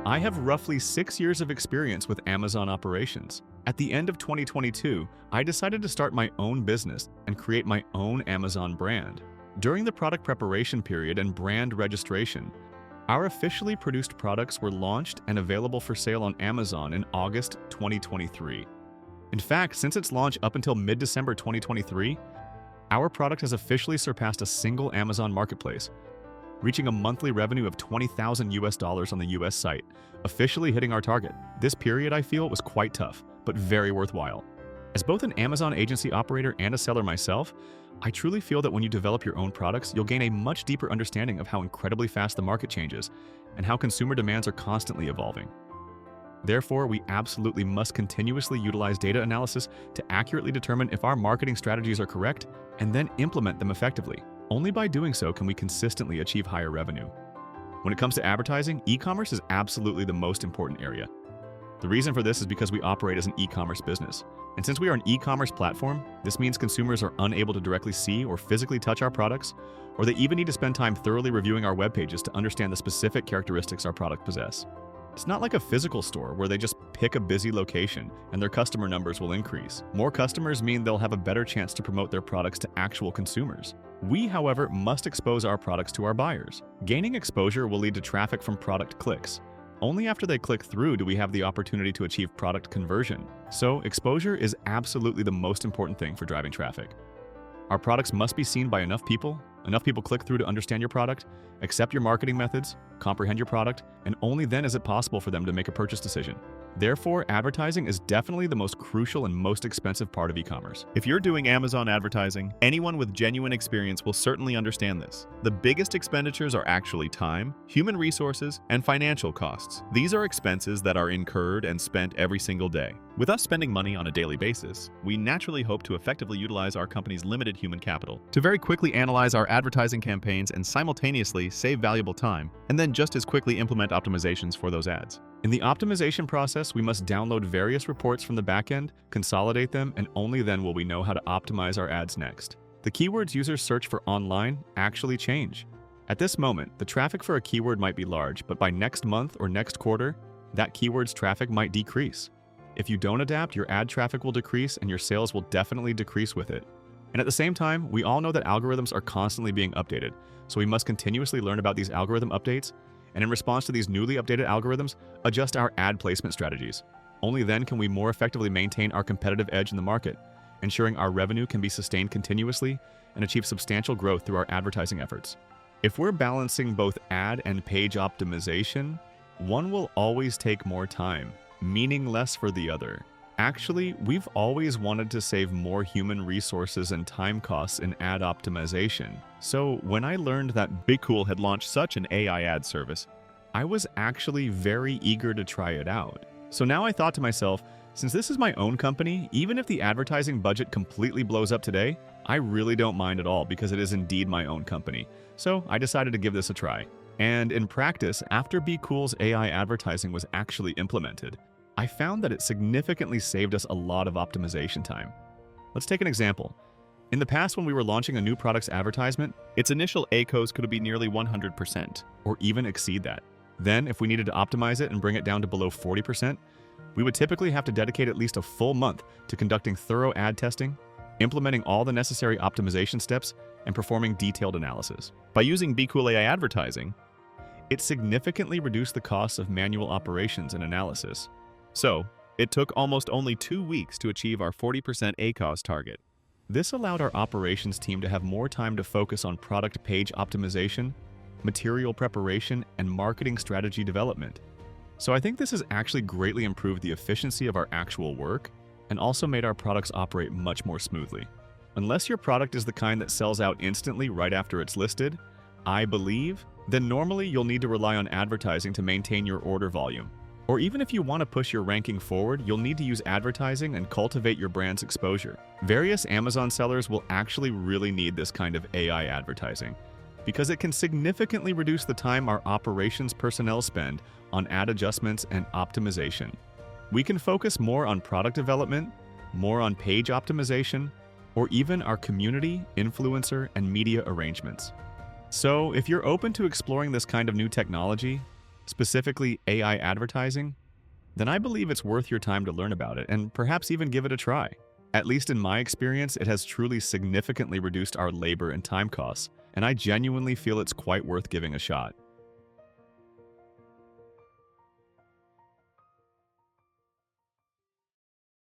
I have roughly 6 years of experience with Amazon operations. At the end of 2022, I decided to start my own business and create my own Amazon brand. During the product preparation period and brand registration, our officially produced products were launched and available for sale on Amazon in August 2023. In fact, since its launch up until mid-December 2023, our product has officially surpassed a single Amazon marketplace, reaching a monthly revenue of $20,000 on the US site, officially hitting our target. This period, I feel, was quite tough, but very worthwhile. As both an Amazon agency operator and a seller myself, I truly feel that when you develop your own products, you'll gain a much deeper understanding of how incredibly fast the market changes and how consumer demands are constantly evolving. Therefore, we absolutely must continuously utilize data analysis to accurately determine if our marketing strategies are correct and then implement them effectively. Only by doing so can we consistently achieve higher revenue. When it comes to advertising, e-commerce is absolutely the most important area. The reason for this is because we operate as an e-commerce business. And since we are an e-commerce platform, this means consumers are unable to directly see or physically touch our products, or they even need to spend time thoroughly reviewing our web pages to understand the specific characteristics our product possess. It's not like a physical store where they just pick a busy location and their customer numbers will increase. More customers mean they'll have a better chance to promote their products to actual consumers. We, however, must expose our products to our buyers. Gaining exposure will lead to traffic from product clicks. Only after they click through do we have the opportunity to achieve product conversion. So, exposure is absolutely the most important thing for driving traffic. Our products must be seen by enough people click through to understand your product, accept your marketing methods, comprehend your product, and only then is it possible for them to make a purchase decision. Therefore, advertising is definitely the most crucial and most expensive part of e-commerce. If you're doing Amazon advertising, anyone with genuine experience will certainly understand this. The biggest expenditures are actually time, human resources, and financial costs. These are expenses that are incurred and spent every single day. With us spending money on a daily basis, we naturally hope to effectively utilize our company's limited human capital to very quickly analyze our advertising campaigns and simultaneously save valuable time, and then just as quickly implement optimizations for those ads. In the optimization process, we must download various reports from the backend, consolidate them, and only then will we know how to optimize our ads next. The keywords users search for online actually change. At this moment, the traffic for a keyword might be large, but by next month or next quarter, that keyword's traffic might decrease. If you don't adapt, your ad traffic will decrease and your sales will definitely decrease with it. And at the same time, we all know that algorithms are constantly being updated, so we must continuously learn about these algorithm updates, and in response to these newly updated algorithms, adjust our ad placement strategies. Only then can we more effectively maintain our competitive edge in the market, ensuring our revenue can be sustained continuously and achieve substantial growth through our advertising efforts. If we're balancing both ad and page optimization, one will always take more time, meaning less for the other. Actually, we've always wanted to save more human resources and time costs in ad optimization. So when I learned that BQool had launched such an AI ad service, I was actually very eager to try it out. So now I thought to myself, since this is my own company, even if the advertising budget completely blows up today, I really don't mind at all because it is indeed my own company. So I decided to give this a try. And in practice, after BQool's AI advertising was actually implemented, I found that it significantly saved us a lot of optimization time. Let's take an example. In the past, when we were launching a new product's advertisement, its initial ACOS could be nearly 100%, or even exceed that. Then, if we needed to optimize it and bring it down to below 40%, we would typically have to dedicate at least a full month to conducting thorough ad testing, implementing all the necessary optimization steps, and performing detailed analysis. By using BQool AI advertising, it significantly reduced the costs of manual operations and analysis. So, it took almost only 2 weeks to achieve our 40% ACOS target. This allowed our operations team to have more time to focus on product page optimization, material preparation, and marketing strategy development. So I think this has actually greatly improved the efficiency of our actual work and also made our products operate much more smoothly. Unless your product is the kind that sells out instantly right after it's listed, I believe, then normally you'll need to rely on advertising to maintain your order volume. Or even if you want to push your ranking forward, you'll need to use advertising and cultivate your brand's exposure. Various Amazon sellers will actually really need this kind of AI advertising because it can significantly reduce the time our operations personnel spend on ad adjustments and optimization. We can focus more on product development, more on page optimization, or even our community, influencer, and media arrangements. So if you're open to exploring this kind of new technology, specifically AI advertising, then I believe it's worth your time to learn about it and perhaps even give it a try. At least in my experience, it has truly significantly reduced our labor and time costs, and I genuinely feel it's quite worth giving a shot.